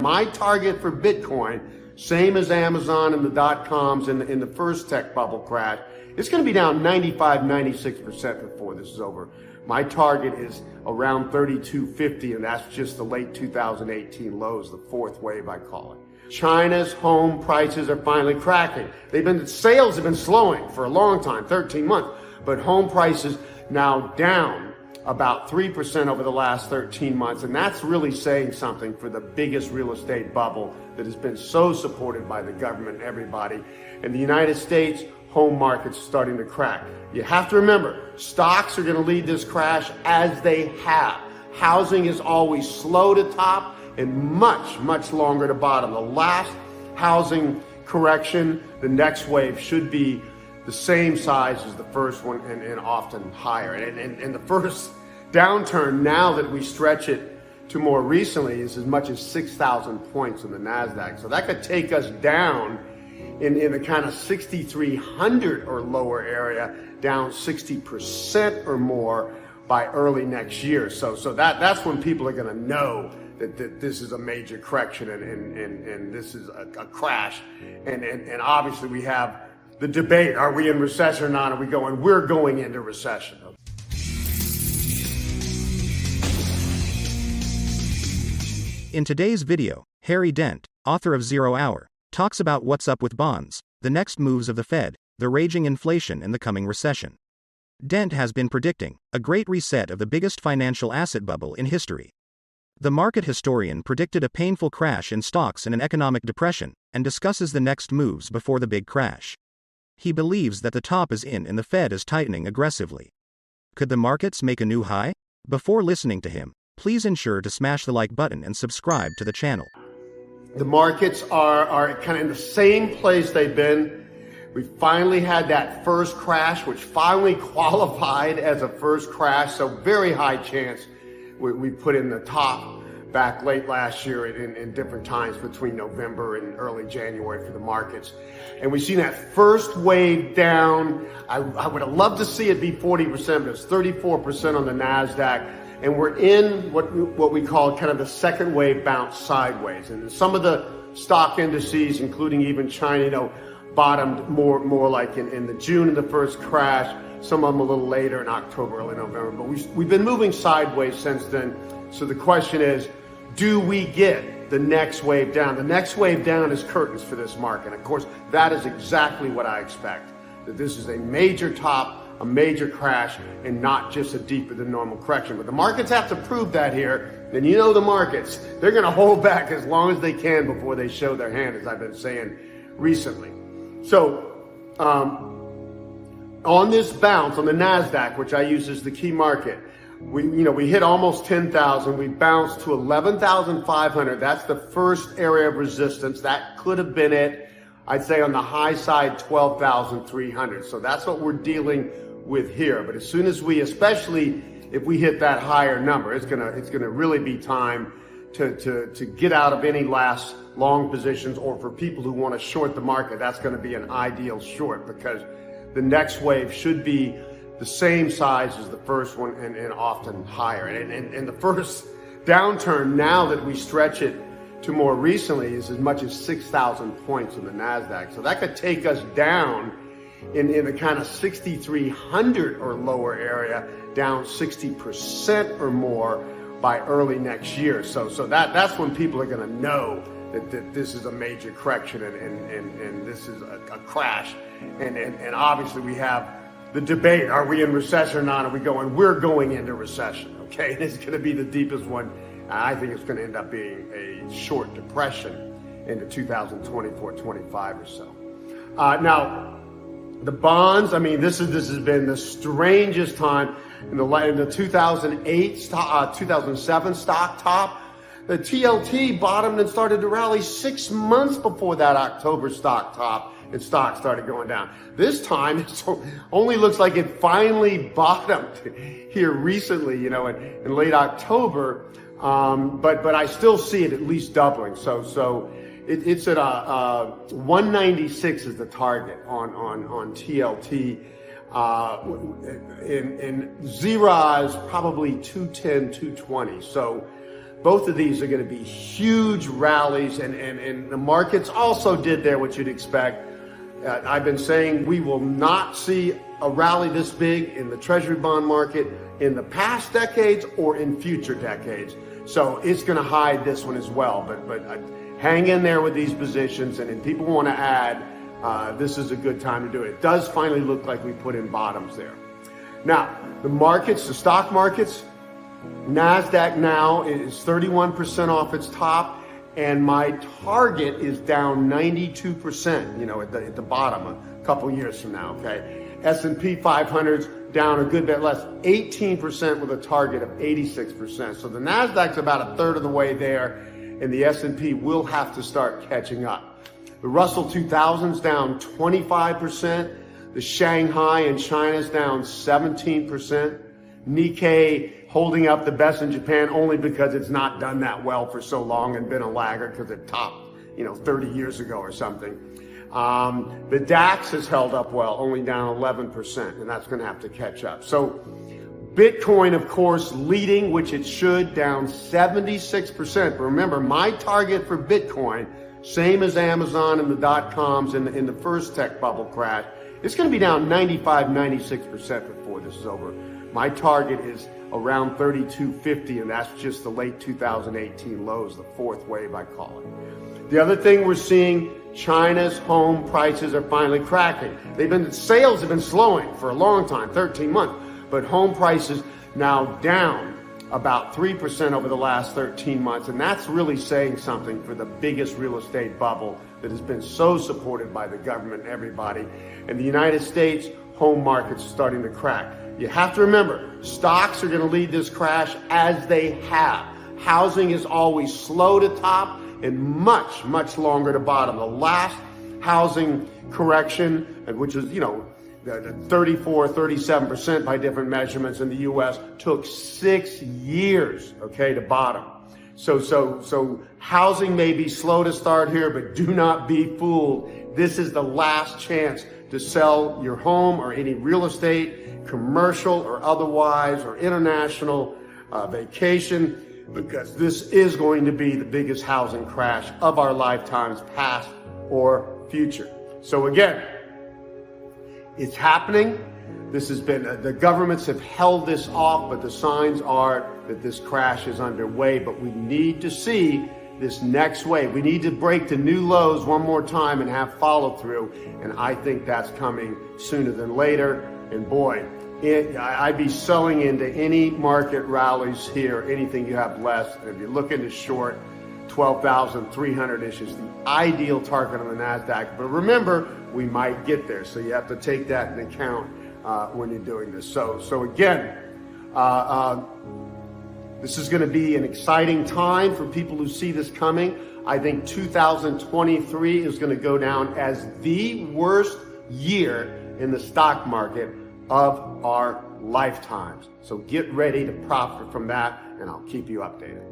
My target for Bitcoin, same as Amazon and the dot-coms in the first tech bubble crash, it's going to be down 95, 96% before this is over. My target is around 3250, and that's just the late 2018 lows, the fourth wave I call it. China's home prices are finally cracking. Sales have been slowing for a long time, 13 months, but home prices now down about 3% over the last 13 months. And that's really saying something for the biggest real estate bubble that has been so supported by the government and everybody. In the United States, home market's starting to crack. You have to remember, stocks are going to lead this crash as they have. Housing is always slow to top and much, much longer to bottom. The last housing correction, the next wave should be the same size as the first one and often higher. And the first downturn, now that we stretch it to more recently, is as much as 6,000 points in the NASDAQ. So that could take us down in the kind of 6,300 or lower area, down 60% or more by early next year. So that's when people are going to know that this is a major correction and this is a crash. And obviously we have the debate, are we in recession or not? We're going into recession. In today's video, Harry Dent, author of 0 Hour, talks about what's up with bonds, the next moves of the Fed, the raging inflation and the coming recession. Dent has been predicting a great reset of the biggest financial asset bubble in history. The market historian predicted a painful crash in stocks and an economic depression, and discusses the next moves before the big crash. He believes that the top is in and the Fed is tightening aggressively. Could the markets make a new high? Before listening to him, please ensure to smash the like button and subscribe to the channel. The markets are kind of in the same place they've been. We finally had that first crash, which finally qualified as a first crash, so very high chance we put in the top back late last year in different times between November and early January for the markets. And we've seen that first wave down. I would have loved to see it be 40%, but it's 34% on the NASDAQ. And we're in what we call kind of the second wave bounce sideways. And some of the stock indices, including even China, bottomed more like in the June of the first crash. Some of them a little later in October, early November. But we've been moving sideways since then. So the question is, do we get the next wave down? The next wave down is curtains for this market. Of course, that is exactly what I expect. That this is a major top, a major crash, and not just a deeper than normal correction. But the markets have to prove that here. And you know the markets, they're going to hold back as long as they can before they show their hand, as I've been saying recently. So on this bounce on the NASDAQ, which I use as the key market, we hit almost 10,000. We bounced to 11,500. That's the first area of resistance. That could have been it. I'd say on the high side, 12,300. So that's what we're dealing with here. But as soon as especially if we hit that higher number, it's gonna really be time to get out of any last long positions, or for people who want to short the market, that's going to be an ideal short, because the next wave should be the same size as the first one and often higher. And the first downturn, now that we stretch it to more recently, is as much as 6,000 points in the NASDAQ. So that could take us down in the kind of 6,300 or lower area, down 60% or more by early next year. So that's when people are going to know that this is a major correction and this is a crash. And obviously we have the debate, are we in recession or not? We're going into recession, okay? And it's going to be the deepest one. I think it's going to end up being a short depression into 2024-25 or so. Now, the bonds, this has been the strangest time. In the 2008, 2007 stock top, the TLT bottomed and started to rally 6 months before that October stock top, and stocks started going down. This time, it only looks like it finally bottomed here recently, in late October. But I still see it at least doubling. So it's at 196 is the target on TLT. In Zero is probably 210, 220. So Both of these are going to be huge rallies, and the markets also did there what you'd expect. I've been saying we will not see a rally this big in the treasury bond market in the past decades or in future decades. So it's going to hide this one as well. But hang in there with these positions, and if people want to add, this is a good time to do it. It does finally look like we put in bottoms there. Now, the markets, the stock markets, NASDAQ now is 31% off its top, and my target is down 92%, at the bottom a couple years from now, okay? S&P 500's down a good bit less, 18% with a target of 86%. So the NASDAQ's about a third of the way there, and the S&P will have to start catching up. The Russell 2000's down 25%. The Shanghai in China's down 17%. Nikkei holding up the best in Japan only because it's not done that well for so long and been a laggard because it topped, 30 years ago or something. The DAX has held up well, only down 11%, and that's going to have to catch up. So Bitcoin, of course, leading, which it should, down 76%. But remember, my target for Bitcoin, same as Amazon and the dot-coms in the first tech bubble crash, it's going to be down 95, 96% before this is over. My target is around 3250, and that's just the late 2018 lows, the fourth wave I call it. The other thing we're seeing, China's home prices are finally cracking. Sales have been slowing for a long time, 13 months, but home prices now down about 3% over the last 13 months, and that's really saying something for the biggest real estate bubble that has been so supported by the government and everybody. And the United States home market's starting to crack. You have to remember, stocks are going to lead this crash as they have. Housing is always slow to top and much, much longer to bottom. The last housing correction, which was, 34, 37% by different measurements in the U.S., took 6 years, to bottom. So housing may be slow to start here, but do not be fooled. This is the last chance to sell your home or any real estate, commercial or otherwise, or international vacation, because this is going to be the biggest housing crash of our lifetimes, past or future. So again, it's happening. This has been, the governments have held this off, but the signs are that this crash is underway. But we need to see this next wave. We need to break the new lows one more time and have follow through. And I think that's coming sooner than later. And boy, I'd be selling into any market rallies here, anything you have less. And if you're looking to short, 12,300-ish is the ideal target on the NASDAQ. But remember, we might get there. So you have to take that into account when you're doing this. So again, this is going to be an exciting time for people who see this coming. I think 2023 is going to go down as the worst year in the stock market of our lifetimes. So get ready to profit from that, and I'll keep you updated.